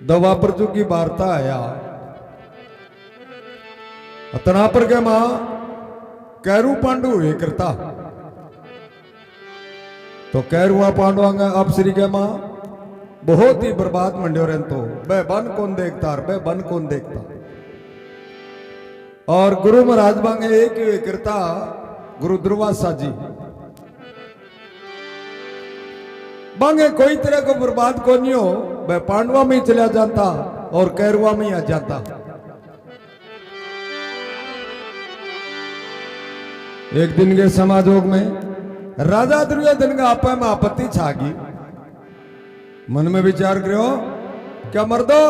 द्वापर युग की वार्ता आया अतना पर के मां कैरू पांडु हुए करता तो कैरुआ पांडवा अप्सरी के मां बहुत ही बर्बाद मंड्यो रहन तो वह बन कौन देखता वह बन कौन देखता और गुरु महाराज बांगे एक ही करता गुरु दुर्वासा जी बांगे कोई तरह को बर्बाद को नहीं हो वह पांडवा में ही चला जाता और कैरवा में ही आ जाता। एक दिन के समाजोग में राजा दुर्योधन का आपा में आपत्ति छागी मन में विचार करो क्या मर्दो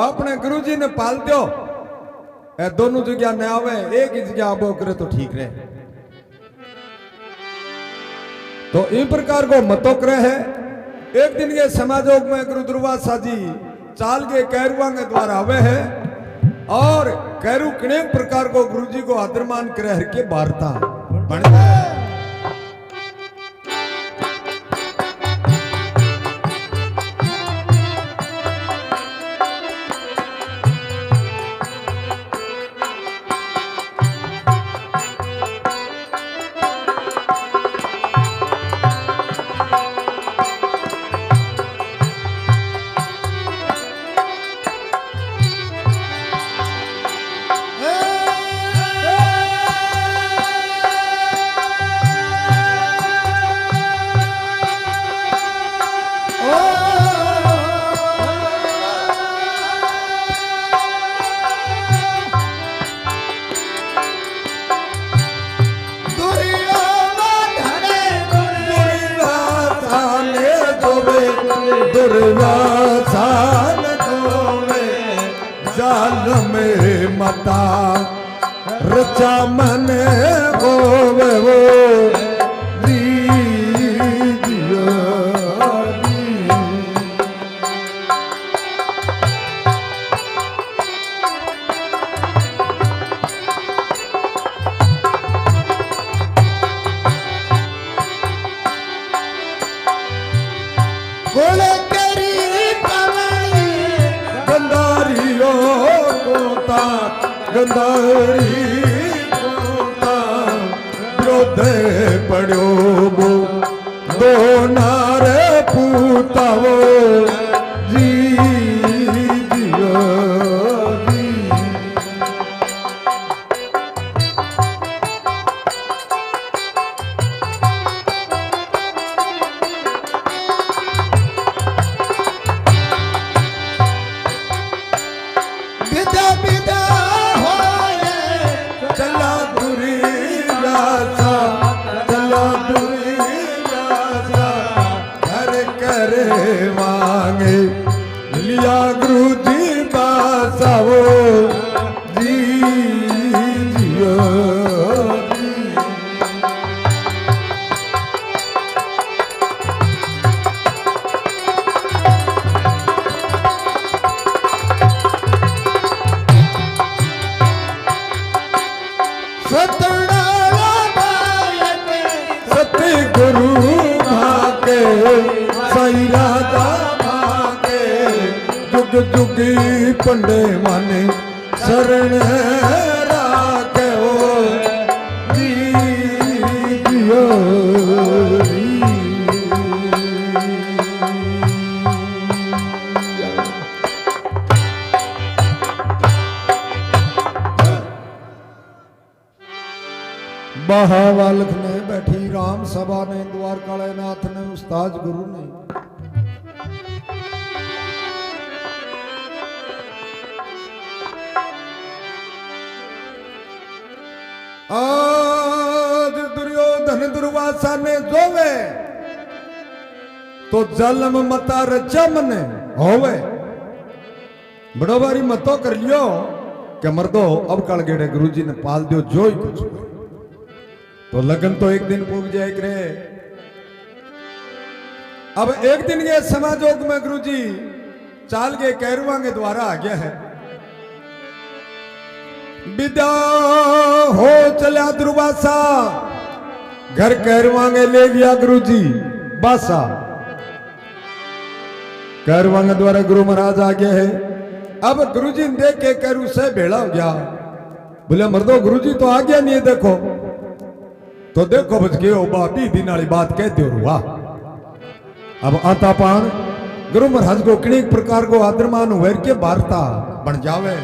आपने गुरुजी ने पाल दो ए दोनों जगह न आवे एक ही जगह आबो करे तो ठीक रहे तो इन प्रकार को मतो करे है। एक दिन के समाजोग में गुरु दुर्वासा जी चाल के कैरुआ के द्वारा आवे है और कैरू किने प्रकार को गुरु जी को आदरमान करे हर के वार्ता बनता है। जाल में मता रचा मन होवे वो गंधारी विरोधे पड़ो वो दो नारे पूता वो जी जियो जी विदा विदा मांगे लिया गुरु जी बासावो जी जियो सत्य गुरु भाके साई राजा भागे जुग जुगी पंडे माने शरण राखे हो जियो बहावालख ने बैठी राम सभा ने द्वारकाले नाथ ने उस्ताद गुरु ने आज दुर्योधन दुर्वासा ने जोवे तो जन्म मता रचा मने होवे बड़ो बारी मतो कर लियो कि मर्दो अब कल गेड़े गुरुजी ने पाल दियो जो ही कुछ हुए। तो लगन तो एक दिन पूग जाए करे। अब एक दिन के समाजोग में गुरुजी चाल के कैरवा के द्वारा आ गया है। विदा हो चला दुर्वासा घर कैरवांगे ले गया गुरुजी बासा। कैरवांगे द्वारा गुरु महाराज आ गया है। अब गुरुजी ने देख के कैरू से भेड़ा हो गया। बोले मर्दो गुरुजी तो आ गया नहीं है देखो। तो देखो बच गए बापी दिन वाली बात कहते हो रुआ। अब आता पान गुरु महाराज को किन्हीं प्रकार को आदरमान हुए के वार्ता बन जावे।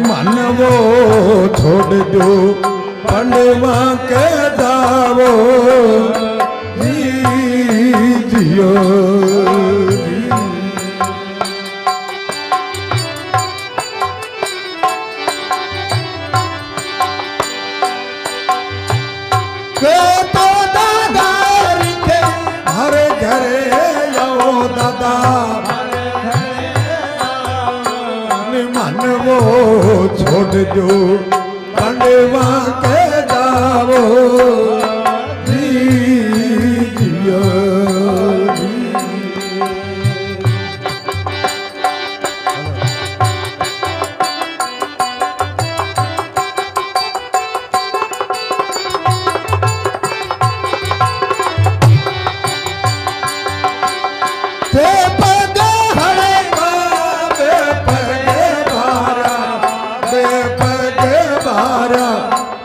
मानवो छोड़ दो पंडवा के दावो जियो। के तो दादा के हरे घरे आओ दादा मानवो छोड़ दो पंडवा के दावो जियो।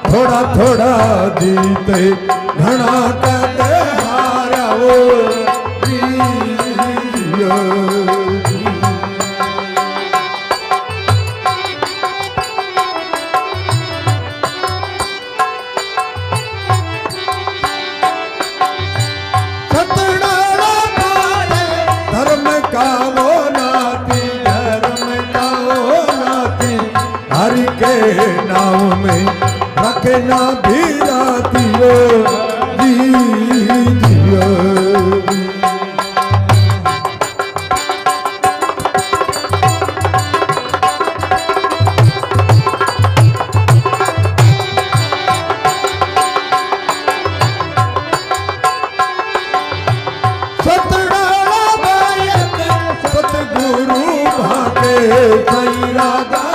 थोड़ा थोड़ा जीते घना कहते हारा वो जियो। सतनारा पाले धर्म का वो नाती धर्म का वो नाती हरि के नाम में रखना भी रातियो जियो। सतनारा बायक सतगुरु भाके सही राधा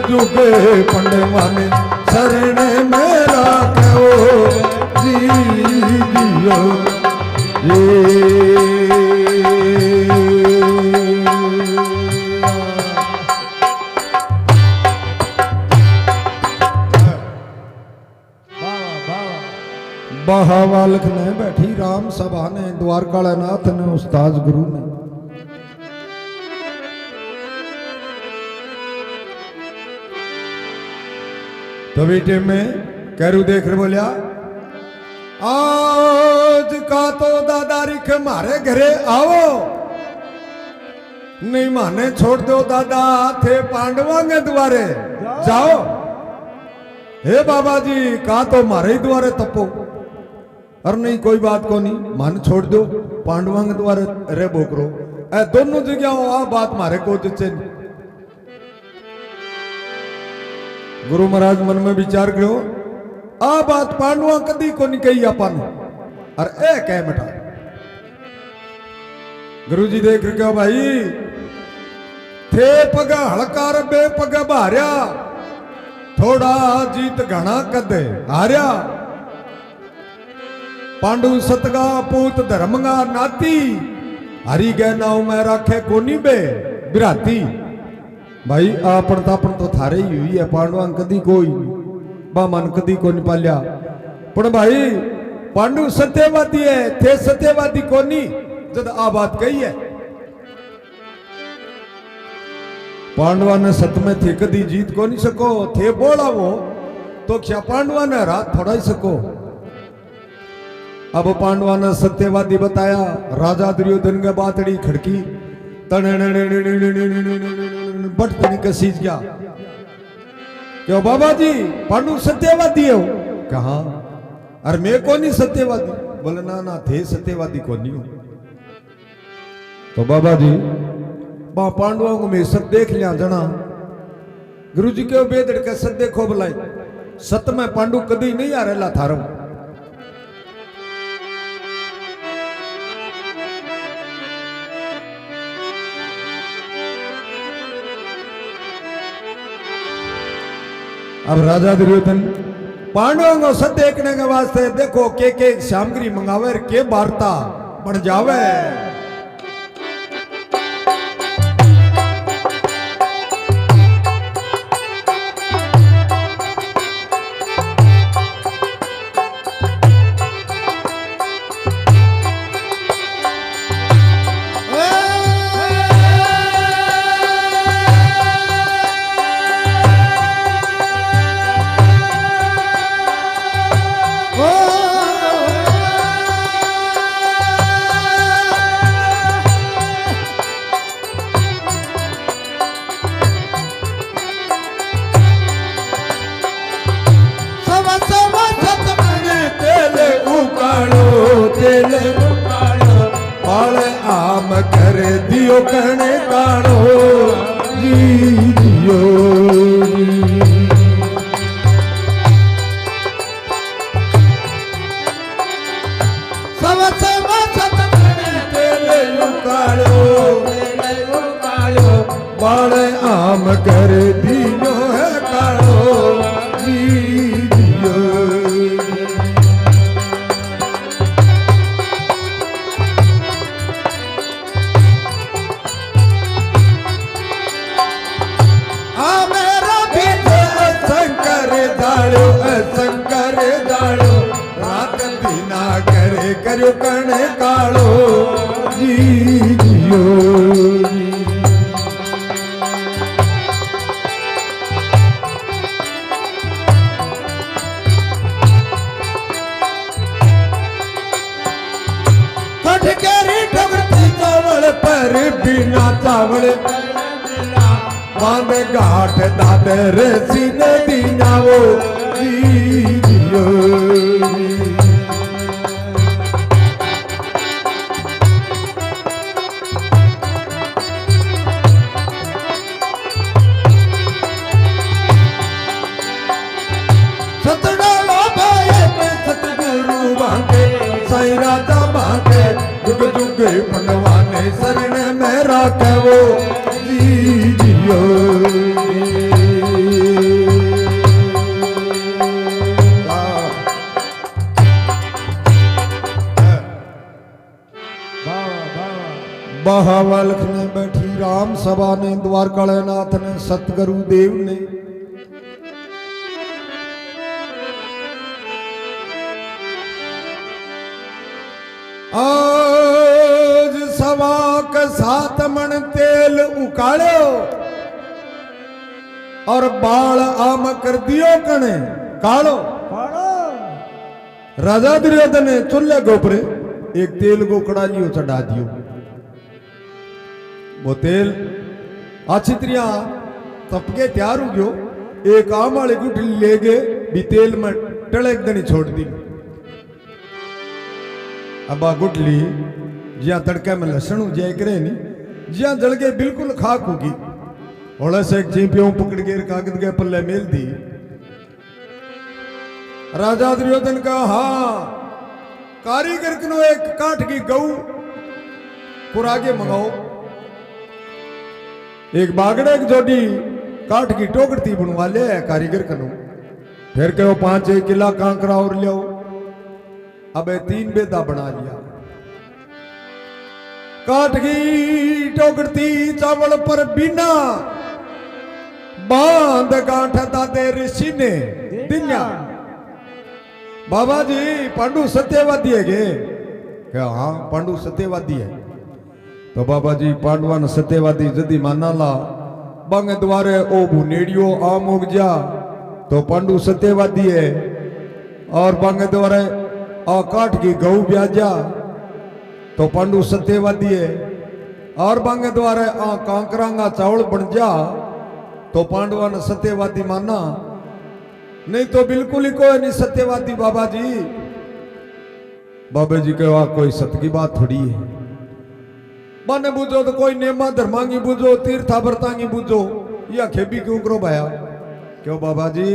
जुगे पंडवा ने शरण मेरा कहो जियो। बहावालक ने बैठी राम सभा ने द्वारकाला नाथ ने उस्ताद गुरु ने तो बेटे में कैरू देख रहे बोलिया आज का तो दादारी के मारे घरे आओ नहीं माने छोड़ दो दादा थे पांडवा के द्वारे जाओ। हे बाबा जी का तो मारे ही द्वारे तपो और नहीं कोई बात को नहीं मान छोड़ दो पांडवा के द्वारे रे बोकरो ए दोनों जगह आ बात मारे को जचे। गुरु महाराज मन में विचार करो आ बात पांडवा कदी को नहीं कही अपन और ए कह बेटा। गुरु जी देख रहे भाई थे पग हड़कार बे पग भार्या थोड़ा जीत घना कदे हार्या पांडु सतगा पूत धर्मगा नाती हरी गए नाव में राखे कोनी बे बिराती। भाई आपन तापन तो थारे ही हुई है, पांडवान कदी कोई बामन कदी को नहीं पालिया। पण भाई पांडु सत्यवादी है, थे सत्यवादी कोनी जद आ बात कही है। पांडवा ने सत में थे कदी जीत को नहीं सको, थे बोला वो तो क्या पांडवा ने रात थोड़ा ही सको। अब पांडवा ने सत्यवादी बताया, राजा दुर्योधन के बातड़ी खड़की बटतनी कसीज गया। क्यों बाबा जी पांडु सत्यवादी हो? कहा अरे मैं को नहीं सत्यवादी। बोले ना ना थे सत्यवादी को नहीं हो। तो बाबा जी बा पांडवों को मैं सब देख लिया जना। गुरु जी के बेदड़ के सत देखो बुलाई, सत में पांडु कदी नहीं आ रहा थारो। अब राजा दुर्योधन पांडवों को सत देखने के वास्ते देखो के सामग्री मंगावे के वार्ता बन जावे। आम कर दियो कहने काड़ो जी दियो। सब सब तेले काड़ो बाल आम कर दियो है काड़ो जी दियो। शंकर दाड़ो रात दीना करे करो कणे कालो जी जियो। कट करी ठगती चावल पर बिना चावल बांध घाट दादर सीन दीनावो जियो। सतनालो भाई सतगुरु बांके साईं राजा बांके जुग जुग बनवाने शरण में राखे वो जियो। महावल्ख ने बैठी राम सभा ने द्वारकाले नाथ ने सतगुरु देव ने आज सवा के 7 मन तेल उकाड़ो और बाल आम कर दियो कने कालो। राजा दुर्योधन ने चूल्हे के ऊपर एक तेल को कड़ालियो चढ़ा दियो। वो तेल अच्छी तरह तपके तैयार हो गयो। एक आम वाली गुठली ले गए भी तेल में टड़क दनी छोड़ दी। अब आ गुठली जिया तड़के में लहसुन जय करे नहीं जिया जल गए बिल्कुल खाक होगी। और से एक चीपियों पकड़ के कागज के पल्ले मेल दी। राजा दुर्योधन का हाँ कारीगर कनो एक काठ की गऊ कुरागे मंगाओ। एक बागड़े एक जोड़ी काठ की टोकरती बनवा ले कारीगर कनो। फिर कहो 5 किला कांकरा और लियो। अब 3 बेदा बना लिया। काट की टोकरती चावल पर बिना बांध गांठ दादे ऋषि ने दिया। बाबा जी पांडु सत्यवादी है क्या? हाँ पांडु सत्यवादी है। तो बाबा जी पांडवा ने सत्यवादी जदी मानाला बंग द्वारे ओ बुनेडियो आम उग जा तो पांडु सत्यवादी है। और बंग द्वारे आ काट की गऊ ब्याजा तो पांडु सत्यवादी है। और बंग द्वारे आ कांकरांगा चावल बन जा तो पांडवा ने सत्यवादी माना। नहीं तो बिल्कुल ही कोई नहीं सत्यवादी बाबा जी। बाबा जी के वहां कोई सत्य की बात थोड़ी है। माने बुझो तो कोई नेमा धर्मांगी बुझो तीर्था व्रतांगी बुझो या खेबी क्यों करो भाया? क्यों बाबा जी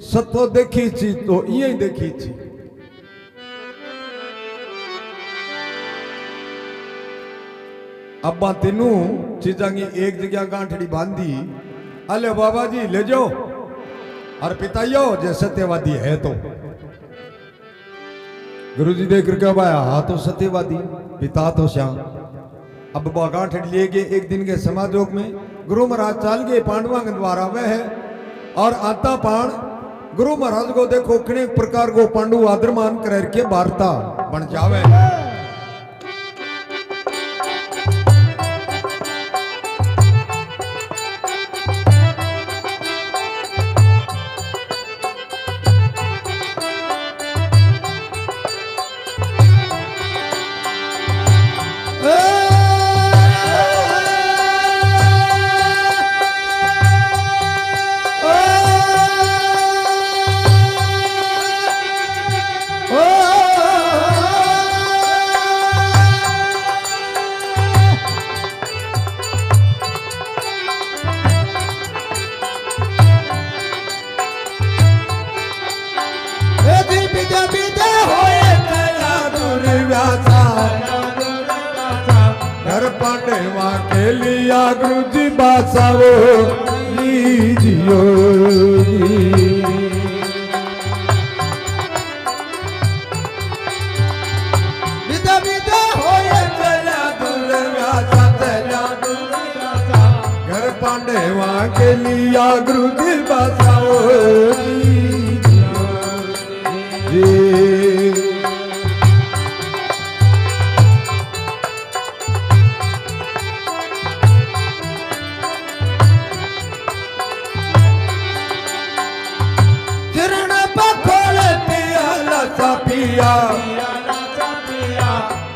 सत्य देखी चीज तो ये देखी चीज। अब तीनों चीजा की एक जगह गांठड़ी बांधी। अले बाबा जी ले जाओ और पिताइयो जे सत्यवादी है तो। गुरुजी देख कर क्या भाया? हाँ तो सत्यवादी पिता तो श्याम। अब गांठड़ी ले गए एक दिन के समाजोग में। गुरु महाराज चाल गए पांडवा के द्वारा वह है। और आता पाण गुरु महाराज को देखो किने प्रकार को पांडु आदर मान करके वार्ता बन जावे। घर पांडवा के लिया गुरु जी बासावो लीजियो। विदा विदा होए चला दुर्व्यासा चला दुर्व्यासा। घर पांडवा के लिया गुरु जी बासावो लीजियो जी।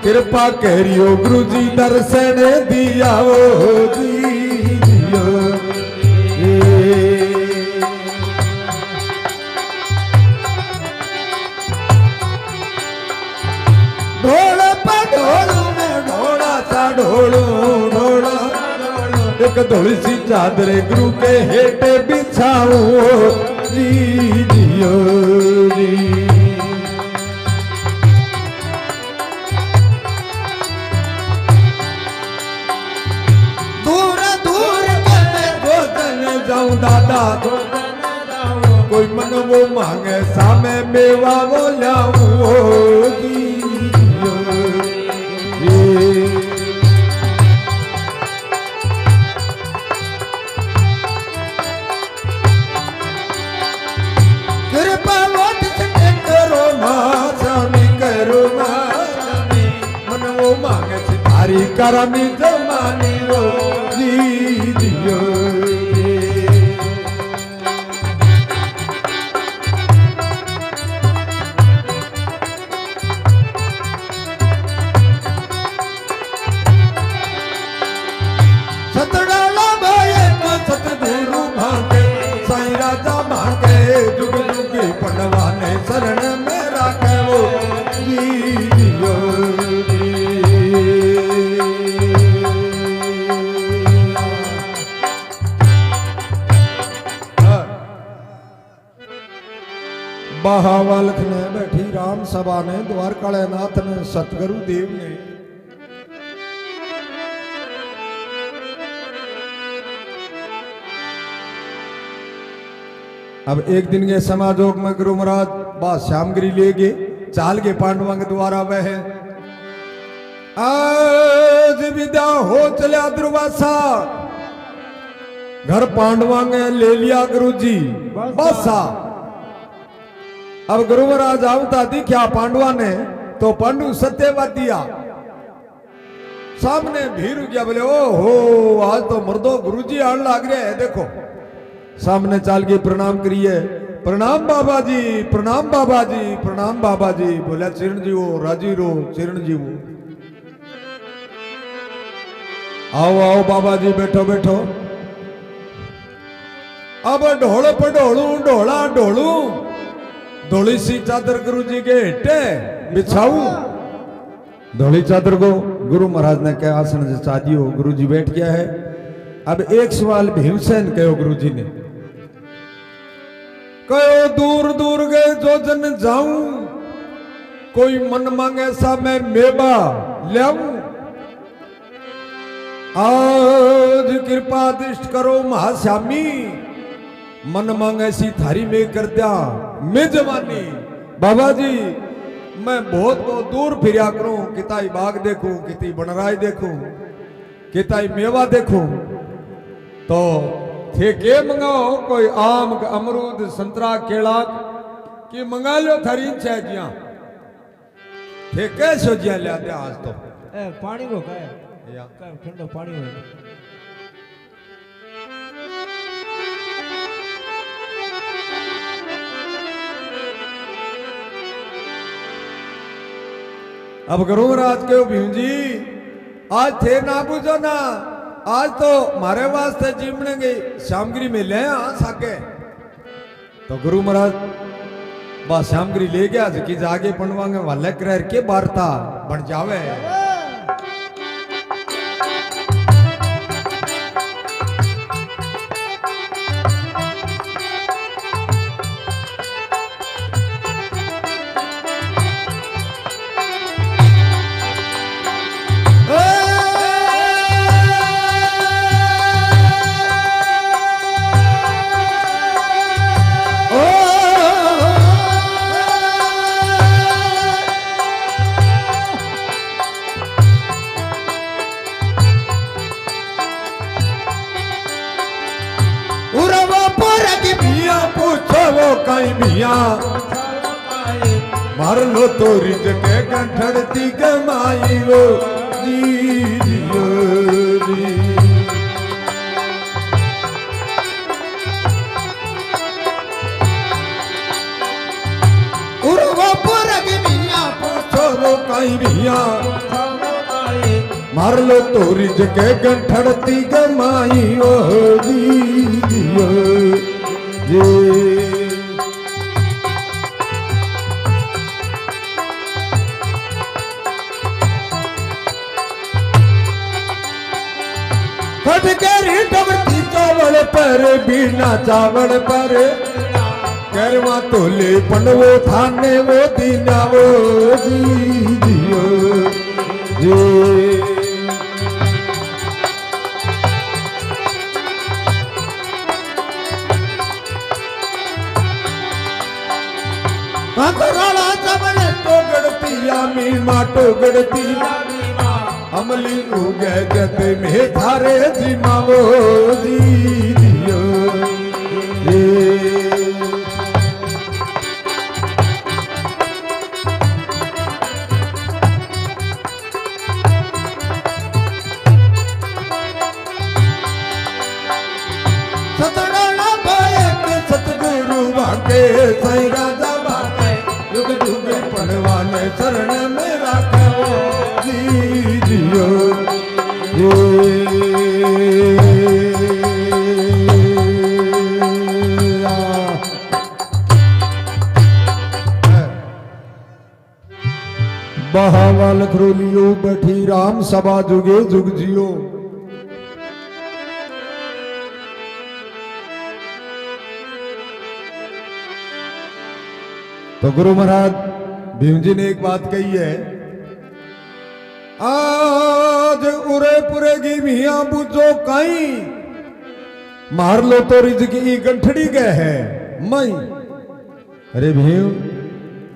कृपा करियो गुरु जी दर्शन दिया वो दीजियो। ढोल पर ढोलू में ढोला सा ढोलू ढोला। एक धोली सी चादर गुरु के हेठे बिछाऊ दीजियो जी। दादा कोई मन वो मांगे सामे मेवा वो लाऊं कृपा वोट से करो मामी करो मामी। मन वो मांगे सितारी करमी जमानी रो दीजियो। शरण में राखे वो दीजियो। बहावल्क ने बैठी राम सभा ने द्वारकाले नाथ ने सतगुरु देव ने अब एक दिन के समाजोग में गुरु महाराज बा श्यामगिरी ले गए। चाल के पांडवा के द्वारा वह आज विदा हो चलिया दुर्वासा घर पांडवा ने ले लिया गुरु जी बसा। अब गुरु महाराज आवता दिखा पांडवा ने तो पांडु सत्यवाद दिया सामने भीड़ गया बोले ओ हो आज तो मर्दो गुरु जी आने लग रहे हैं। देखो सामने चाल के प्रणाम करिए, प्रणाम बाबा जी, प्रणाम बाबा जी, प्रणाम बाबा जी। बोला चिरंजीवो राजी रो चिरंजीवो। आओ आओ बाबा जी बैठो बैठो। अब ढोल पर ढोलू ढोला ढोलू धोली सी चादर गुरु जी के हेटे बिछाऊ। धोली चादर को गुरु महाराज ने क्या आसन जचा दियो। गुरु जी बैठ गया है। अब एक सवाल भीमसेन कहो गुरु जी ने कहो दूर दूर गए जो जन जाऊं कोई मन मांगे ऐसा मैं मेवा लाऊं। आज कृपा दृष्ट करो महाश्यामी मन मांगे ऐसी थारी में कर दिया मैं जवानी। बाबा जी मैं बहुत बहुत दूर फिरिया करूं किताई बाग देखूं कितनी बनराई देखूं किताई मेवा देखूं तो थे के मंगाओ कोई आम अमरूद संतरा केला की मंगा लो थारी इच्छा जिया थे कैसो जिया लिया दे आज तो पानी रो का ठंडो पानी रो। अब गुरु महाराज के भीम जी आज थे ना पूछो ना आज तो मारे वास्ते जीवने की सामग्री में ले आ सके। तो गुरु महाराज बस सामग्री ले गया कि जागे पणवांगे वाले कर के वार्ता बन जावे। कहीं मिया मार लो तो रिज के गंठड़ती कमाई वो जी जियो जी। उर्वा पर मिया पूछो वो कहीं मिया मार लो तो रिज के गंठड़ती कमाई वो जी जियो जी। डबरती चावल पर बिना चावल पर करवा तोले पंडवो थाने वो दीना वो जी जियो जी। राणा चावल तो गड़ती यामी माटो गड़ती अमली उगे जत में थारे जी मावो जी दियो सतराना बायक सतगुरु भागे साईं राजा भागे युग युग पनवाने शरण में राखो जी जियो बहावल खरोलियो बैठी राम सभा जुगे जुग जियो। तो गुरु महाराज भीम जी ने एक बात कही है आज उरे पुरे की मिया बुझो काई मार लो तो रिज की गंठड़ी गए है मई। अरे भीम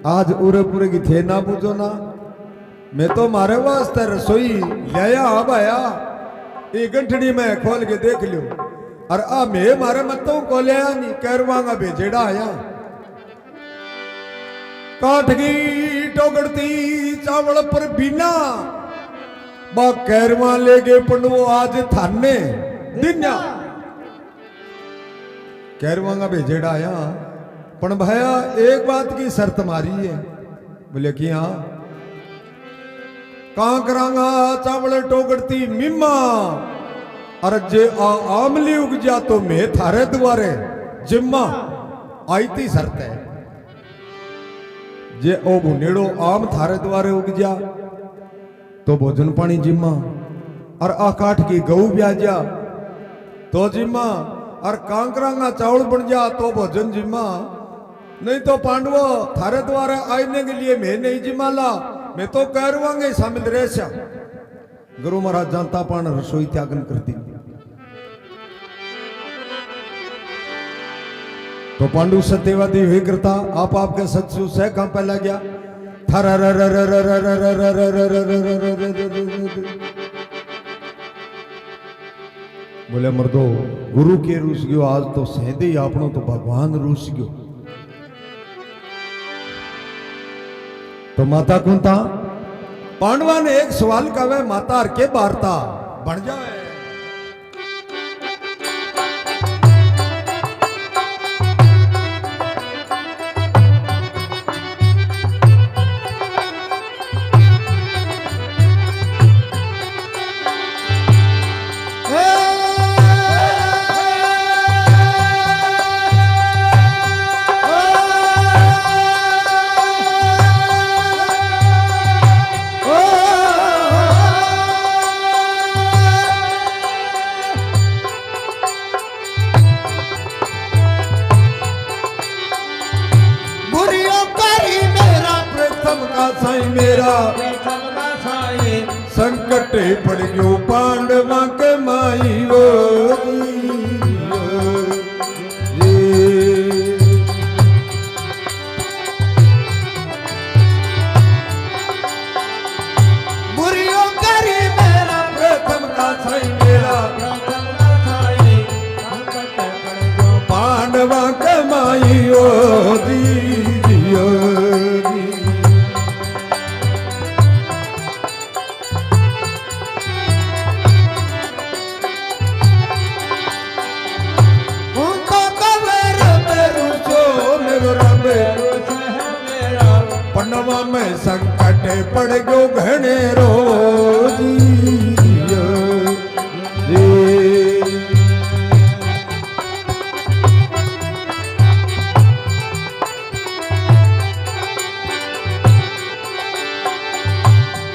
आज उरे पूरे की थे ना पूछो ना, मैं तो मारे वास्ते रसोई लिया अब आया, ये गंठड़ी में खोल के देख लियो, और आ मैं मारे मतों को लिया नहीं करवांगा भेजेड़ा आया। काटगी टोगड़ती चावल पर बिना बा कैरवा ले गए पंडवो आज थाने दिन्या कैरवांगा भेजेड़ा आया। पण भाया एक बात की शर्त मारी है। बोले कि हाँ, कहां करांगा चावल टोगड़ती मीमा, और जे आमली उग जा तो मैं थारे द्वारे जिम्मा आई थी शर्त है। जे ओ भुनेड़ो आम थारे द्वारे उग जा तो भोजन पानी जिम्मा, और आ काठ की गऊ ब्याजा तो जिम्मा, और कांकरांगा चावल बन जा तो भोजन जिम्मा, नहीं तो पांडवो थारे द्वारा आने के लिए मैं नहीं जिम्माला, मैं तो कहरवांगे शामिल रह सा। गुरु महाराज जानता पान रसोई त्यागन करती तो पांडु सत्यवादी हुई करता आप आपके सत्सु से कहां पहला गया थारा बोले मर्दो गुरु के रूस गयो आज तो सेंदे ही आपनो तो भगवान रूस गयो। तो माता कुंता पांडवा ने एक सवाल कहे माता हर के वार्ता बन जाए। संकट पड़ गयो पांडवा के माई वो बुरियों करी मेरा प्रथम का साई मेरा पांडवा के माई वो दीजियो। पन्नवा में संकट पड़ गयो घने रोजी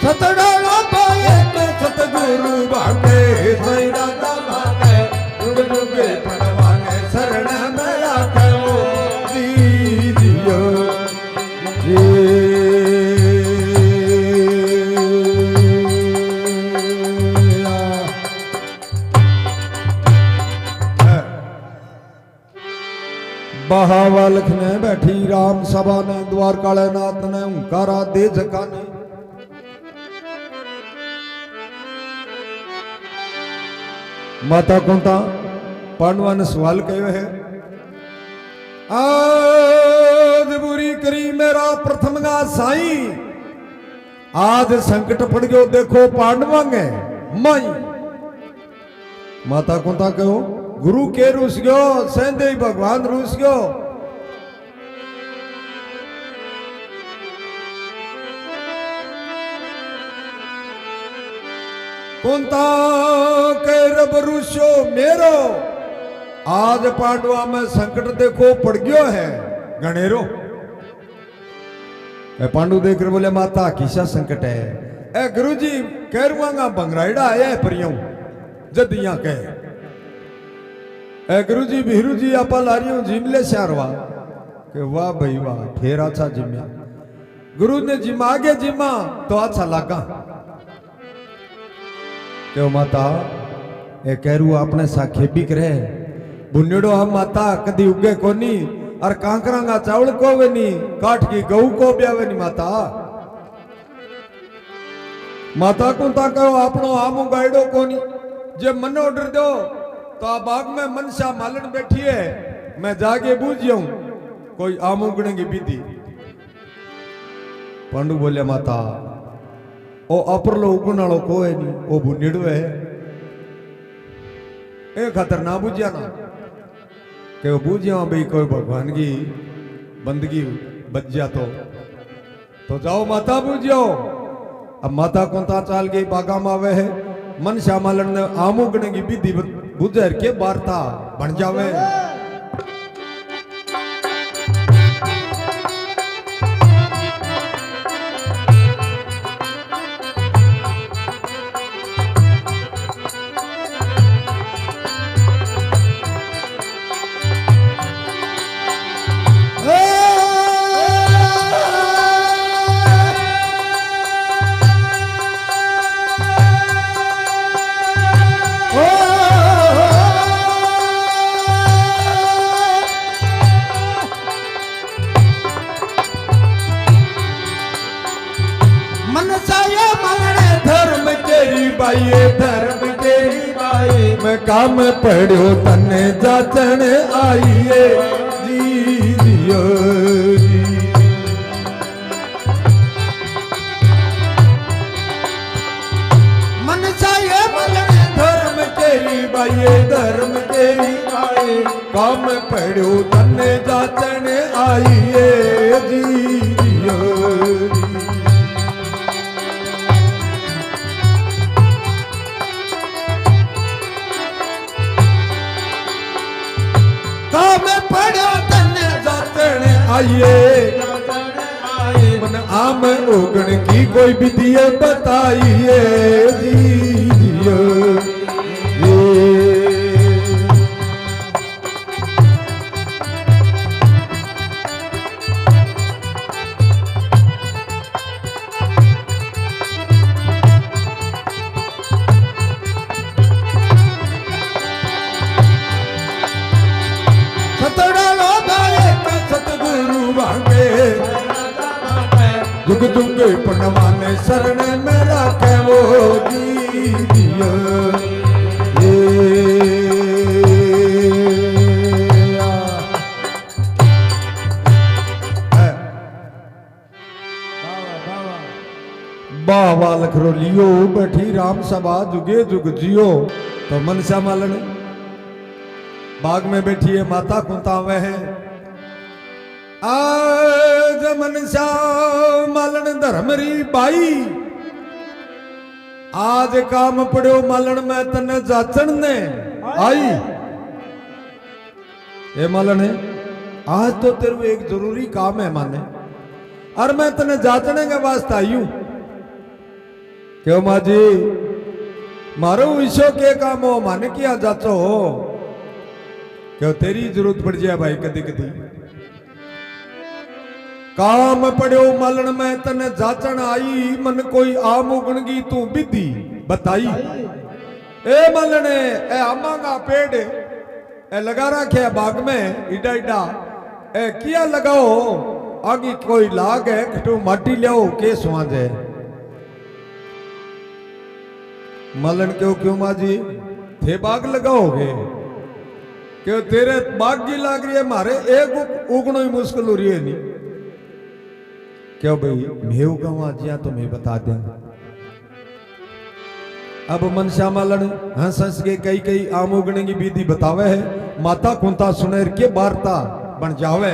सतड़ो पाए के सतगुरु भागे सही राजा भागे जुग जुगे पन्नवा ने शरण में राखो दीजियो। बहावलख ने बैठी राम सभा ने द्वारकाले नाथ ने हुंकारा दे जकाने। माता कुंता पांडवा ने सवाल कहो है आज बुरी करी मेरा प्रथम गा साई आज संकट पड़ गयो देखो पांडवांगे माई। माता कुंता कहो गुरु के रूस गयो सेंदे भगवान रूस गयो। कुंता के रब रूसो मेरो आज पांडवा में संकट देखो पड़ गयो है गणेरो। पांडु देख रहे बोले माता किसा संकट है। ए गुरुजी कैरवांगा बंगराइडा आया है परियों जदिया कह ए गुरुजी भीरू जी आपा लारियों जिमले शारवा के वाह भाई वाह फिर अच्छा जिम्या। गुरु ने जिमा के जिमा तो अच्छा लगा क्यों माता ए कैरू आपने साखे भी करे बुनेड़ो हम माता कदी उगे कोनी और कांकरा का चावल को वे नी काठ की गऊ को ब्यावे नी माता माता को ता कहो आपनो आमो गाइडो कोनी जे मन ऑर्डर दो तो आ बाग में मनसा मालन बैठी है मैं जाके बूझ जाऊं कोई आमो गणे की विधि पांडु बोले माता ओ अपरलो उगण वालो को है नी ओ बुनिड़ो है ए खतर ना बुझिया ना के वो बुझिया भाई कोई भगवान की बंदगी बच जा तो जाओ माता बुझियो अब माता कोंता चाल गई बागा मावे है मन श्यामालन ने आमुगने की विधि बुझर के वार्ता बन जावे धर्म तेरी बाई मैं काम पढ़ो तने जाचन आइए जी जियो जी मन चाहिए मलन धर्म तेरी बाई धर्म तेरी बाई काम पढ़ो तने जाचन आइए जी जियो जी आइए मन आम उगण की कोई विधि बताइए जी जुग जुग पणवाने शरण में राखे वो दीदियो बाबा लखरो लियो बैठी राम सभा जुगे जुग जियो तो मनसा मालन बाग में बैठी है माता कुंतावे है आज मनसा मालन धर्मरी बाई आज काम पड़ो मालन में तने जाचन ने आई ए मालन है आज तो तेरे एक जरूरी काम है माने और मैं तने जाचने के वास्ते आई हूं क्यों माँ जी मारो ईशो के काम हो माने किया जाचो हो क्यों तेरी जरूरत पड़ जाए भाई कदी कदी काम पड़ो मालन में तने जाचन आई मन कोई आम उगणगी तू विधि बताई ए मालने ए आमा का पेड़ ए लगा रखे बाग में इडा इडा ए किया लगाओ आगे कोई लाग है कटो माटी लियाओ के स्वाज है मालन क्यों क्यों माँ जी थे बाग लगाओगे क्यों तेरे बाग की लाग रही है मारे एक उगनो ही मुश्किल हो रही है नहीं क्यों भाई मैं उगाऊं जिया तो मैं बता दें अब मन श्यामालन हंस हंस के कई कई आम उगने की विधि बतावे है माता कुंता सुनेर के वार्ता बन जावे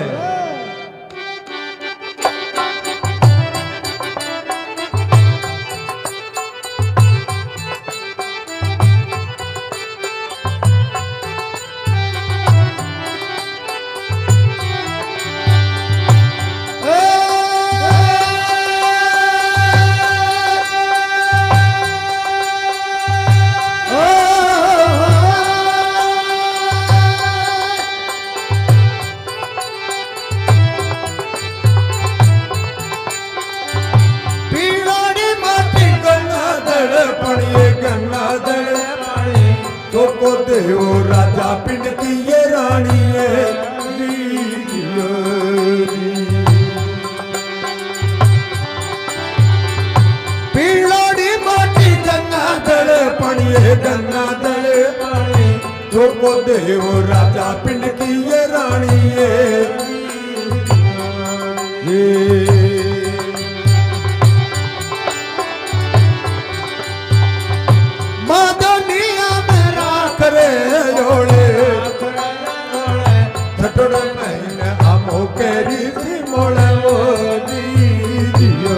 देव राजा पिंड की ये रानी है ये गंगा जल पानी, चोको देव राजा पिंड की ये रानी ये मादनिया में राख रे जोड़े, छठड़ महीने हमो केरी थी मोड़े वो दीजियो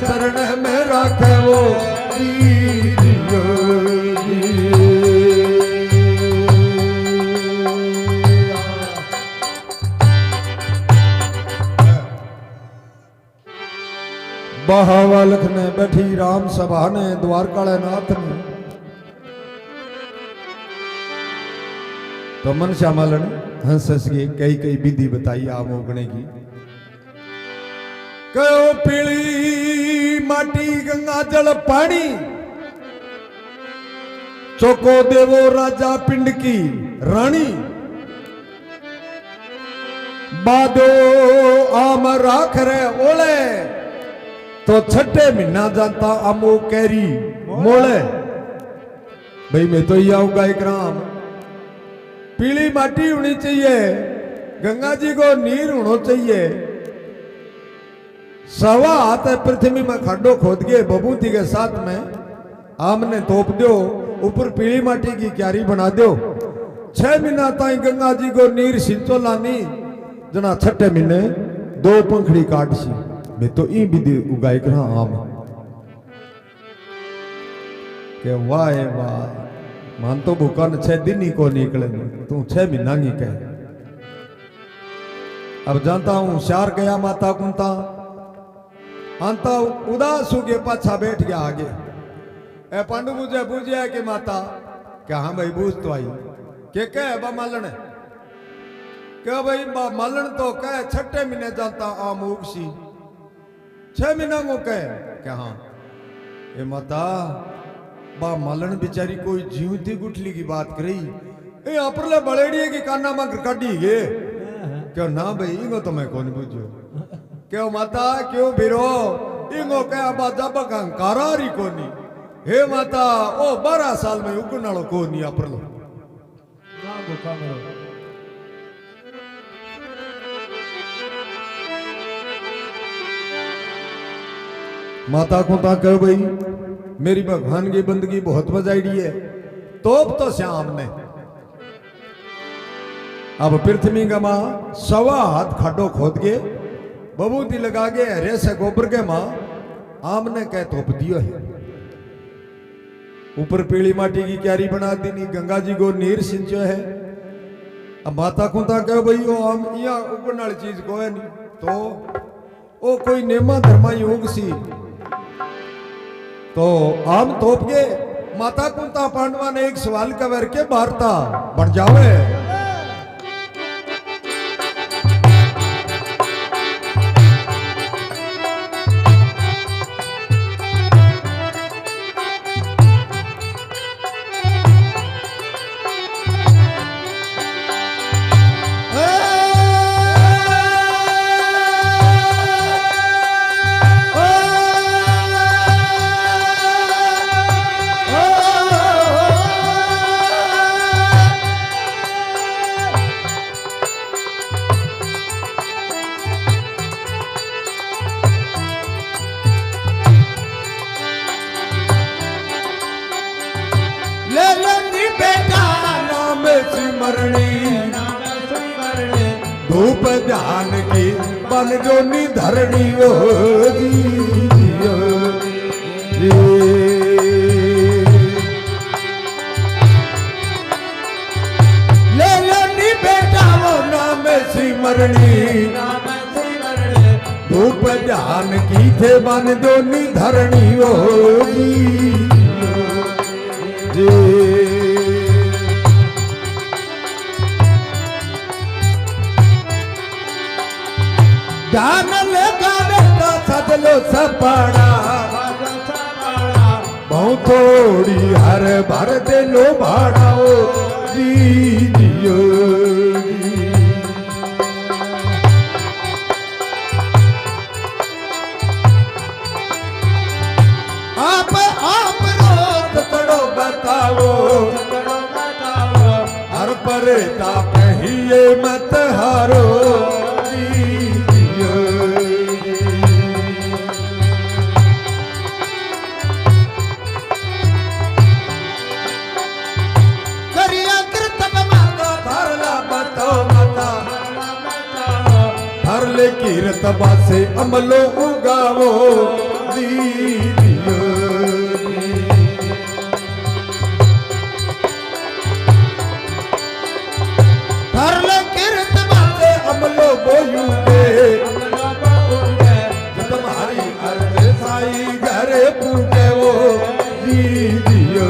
शरण में राखे वो बहावलख ने बैठी राम सभा ने द्वारकाले नाथ ने तो मन श्यामलन हंस हंस के कई कई विधि बताई आम उगने की। कहो पीली माटी गंगा जल पानी, चोको देवो राजा पिंड की रानी, बादो आम राख रे ओले, तो छठे महीना जाता आमो कैरी मोले। भाई मैं तो ये आऊंगा एक राम, पीली माटी होनी चाहिए, गंगा जी को नीर होना चाहिए, सवा हाथ पृथ्वी में खड्डो खोद के बबूती के साथ में आमने तोप दो, ऊपर पीली माटी की क्यारी बना दो, 6 महीना ताई गंगा जी को नीर सिंचो लानी, जना छठे महीने 2 पंखड़ी काट सी। मैं तो ई विधि उगाई करा आम के वाह वाह, मान तो भूखा 6 दिन ही को निकले, तू 6 महीना नहीं कह। अब जानता हूं शार गया माता कुंता, अंता उदास हो गए, पाछा बैठ गया आगे। ए पांडु बुझे बुझे कि माता क्या हाँ भाई बूझ तो आई के कह बा मालन क्या भाई बा मालन तो कह छठे महीने जाता आम उगसी, 6 महीना को कह क्या हाँ ए माता बा मालन बेचारी कोई जीवती गुठली की बात करी, ए अपरले बड़ेड़िए की काना में काटी गे क्यों ना भाई इनको तो मैं कौन बुझो क्यों माता क्यों बिरो इंगो क्या बाजा बकारा री कोनी, हे माता ओ 12 साल में उगनालो कोनी अपरलो ना भूखा मरो। माता को ता कह भाई मेरी भगवान की बंदगी बहुत बजाई है, तोप तो श्याम ने अब पृथ्वी का मां 1.25 हाथ खाडो खोद के बबूती लगा के हरे से गोबर के मां आमने कह तोप दियो है, ऊपर पीली माटी की क्यारी बना दी, गंगा जी को नीर सिंचो है। अब माता को ता कह भाई वो आम या उगने वाली चीज को है नहीं, तो ओ कोई नेमा धर्मा योग सी तो आम तोप के माता कुंता पांडवा ने एक सवाल कवर के वार्ता बन जावे। धूप ध्यान की बन जो निधरणी हो ले ली बेटा वो नाम सिमरणी, धूप ध्यान की थे बन जो निधरणी हो ध्यान लगा बेटा सजलो सपड़ा, थोड़ी हर भर दे लो भाड़ाओ दीजियो आप रोत तड़ो बताओ हर पर ताप ही ये मत हारो दीजियो करिया कृतब माता धरला बताओ माता हर ले कीर्तबा से अमलो उगावो दीजियो हर ले कीर्तबा से अमलो बोयूगे जो तुम्हारी अर्थ साई घरे पूजे वो दीजियो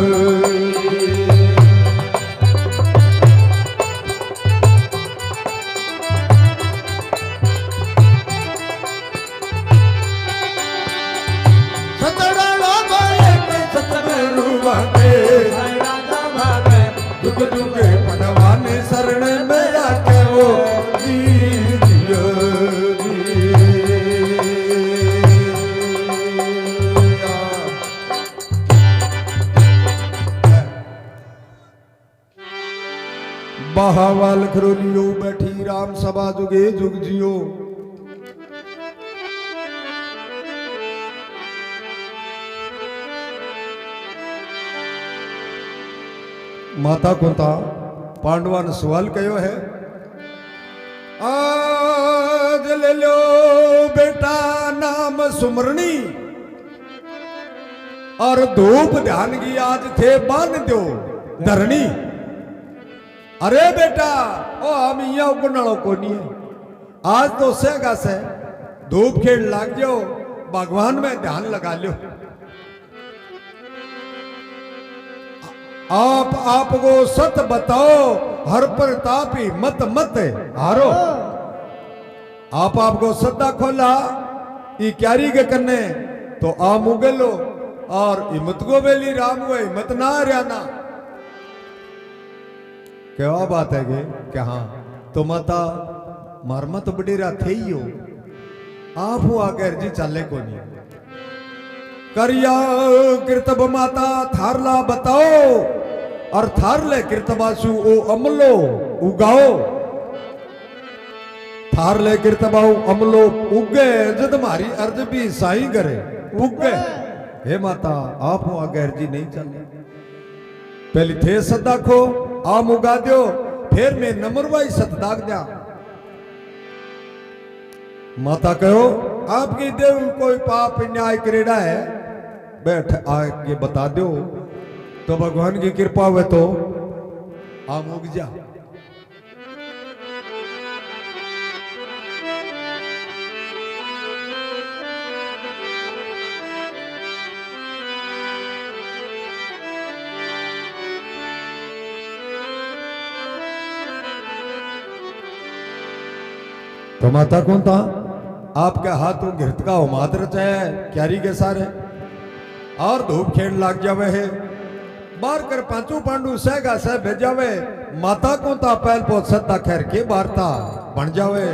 दुख दुखे पनवाने शरण में आके वो दीजियो बहावाल खरोलियो बैठी राम सभा जुगे जुग जियो माता कुंता पांडवा ने सवाल कयो है आज ले लो बेटा नाम सुमरणी और धूप ध्यान की आज थे बांध दो धरणी अरे बेटा ओ हम यहाँ उगनाड़ो को नहीं है आज तो सेगा से धूप खेल लाग जाओ भगवान में ध्यान लगा लो आपको सत बताओ हर प्रतापी मत मत हारो आपको सत्ता खोला ई क्यारी के कन्ने तो आ मुगलो और हिम्मत को बेली राम को हिम्मत ना हरियाणा क्या बात है कि हाँ तो माता मारमत बडेरा थे ही हो आप हो आगे जी चाले को नहीं करिया कृतब माता थारला बताओ और थारले कृतबासु ओ अमलो उगाओ थारले कृतबाऊ अमलो उगे जद मारी अर्ज भी साई करे उगे हे माता आप हो आगे अर्जी नहीं चले पहले थे सदा खो आम उगा दो फिर मैं नमरवाई सत दाग दिया माता कहो आपकी देव कोई पाप न्याय करेड़ा है बैठ आगे बता दो तो भगवान की कृपा हुए तो आम उग जा तो माता कौन था आपके हाथों घृत का उमाद रचाया है क्यारी के सारे और धूप खेड़ लाग जावे है बार कर पांचों पांडु सहगा सह भेजावे माता को ता पहल पोत सत्ता खैर के वार्ता बन जावे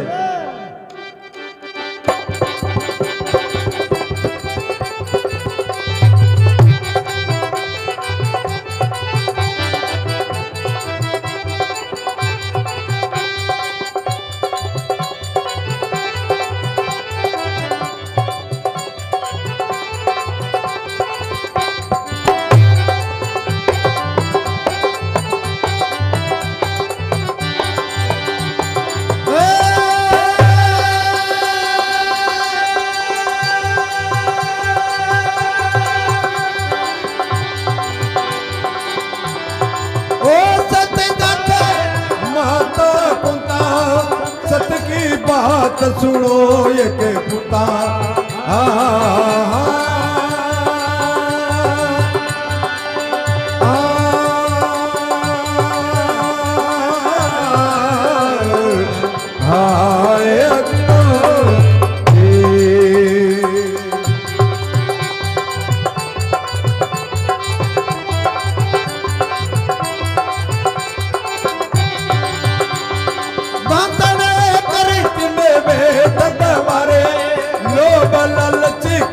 बात सुनो एक पुता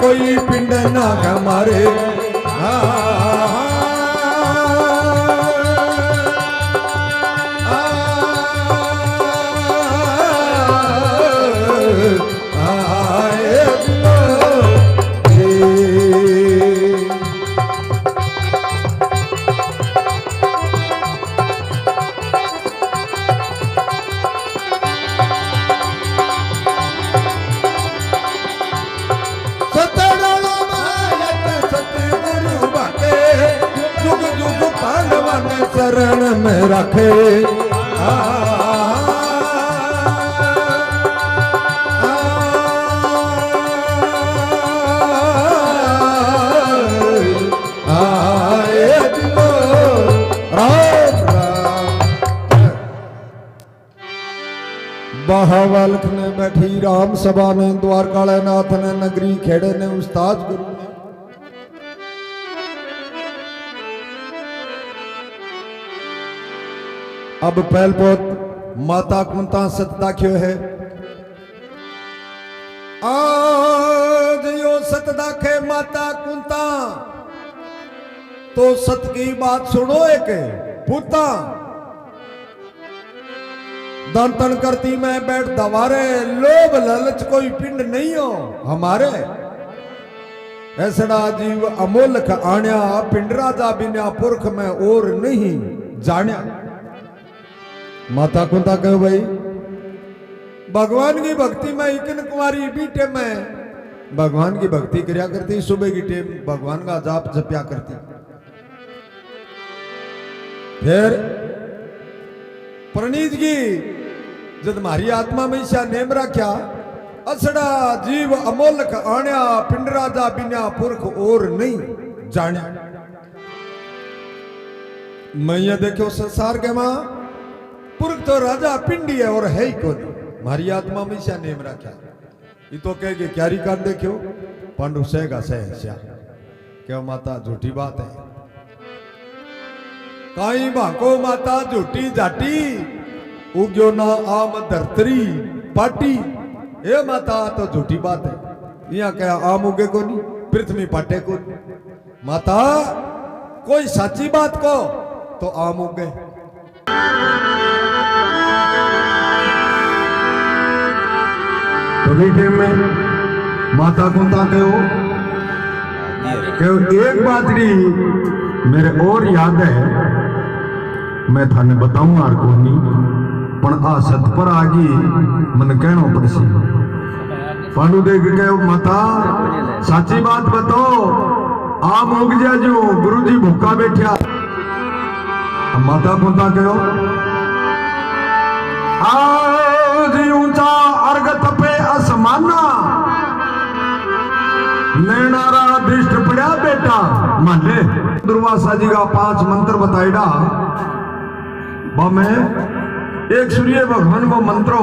कोई पिंड ना हमारे शरण में रखे बहावल्क ने बैठी राम सभा ने द्वारकाले नाथ ने नगरी खेड़े ने उस्ताद गुरु ने अब पहलपोत माता कुंता सत दाख्यो है आज यो सत दाखे माता कुंता तो सत की बात सुनो एक पुता दांतन करती मैं बैठ दवारे लोभ लालच कोई पिंड नहीं हो हमारे ऐसड़ा जीव अमोलक आण्या पिंड राजा बिना पुरख में और नहीं जाण्या माता कुंता कहो भाई भगवान की भक्ति में इकन कुमारी बीटे में भगवान की भक्ति करया करती सुबह की टेम भगवान का जाप जप्या करती फिर प्रणीत की जब मारी आत्मा में ईशा नेम रख्या असड़ा जीव अमोलक आण्या पिंड राजा बिना पुरख और नहीं जाण्या मैं ये देखो संसार के मां पुरख तो राजा पिंडी है और है ही कौन मारी आत्मा में ईशा नेम रख्या ये तो कहे क्यारी कान देखो पांडु सेगा सह क्या माता झूठी बात है काई भाको माता झूठी जाटी उग्यो ना आम धरतरी पाटी ए माता तो झूठी बात है यहाँ क्या आम उगे को नहीं पृथ्वी पाटे को माता कोई सच्ची बात को तो आम उगे तो बेटे में माता कुंता कहो एक बात मेरे और याद है मैं थाने बताऊं आर को नहीं पण आ सत पर आगी मन कहना पड़सी पांडु देख के माता साची बात बताओ आप उग जा जो गुरुजी भूखा बैठा माता कुंता कहो आज ऊंचा अर्घ तपे असमाना नैनारा दृष्ट पड़ा बेटा माने दुर्वासा जी का 5 मंत्र बताईडा में एक सूर्य भगवान को मंत्रो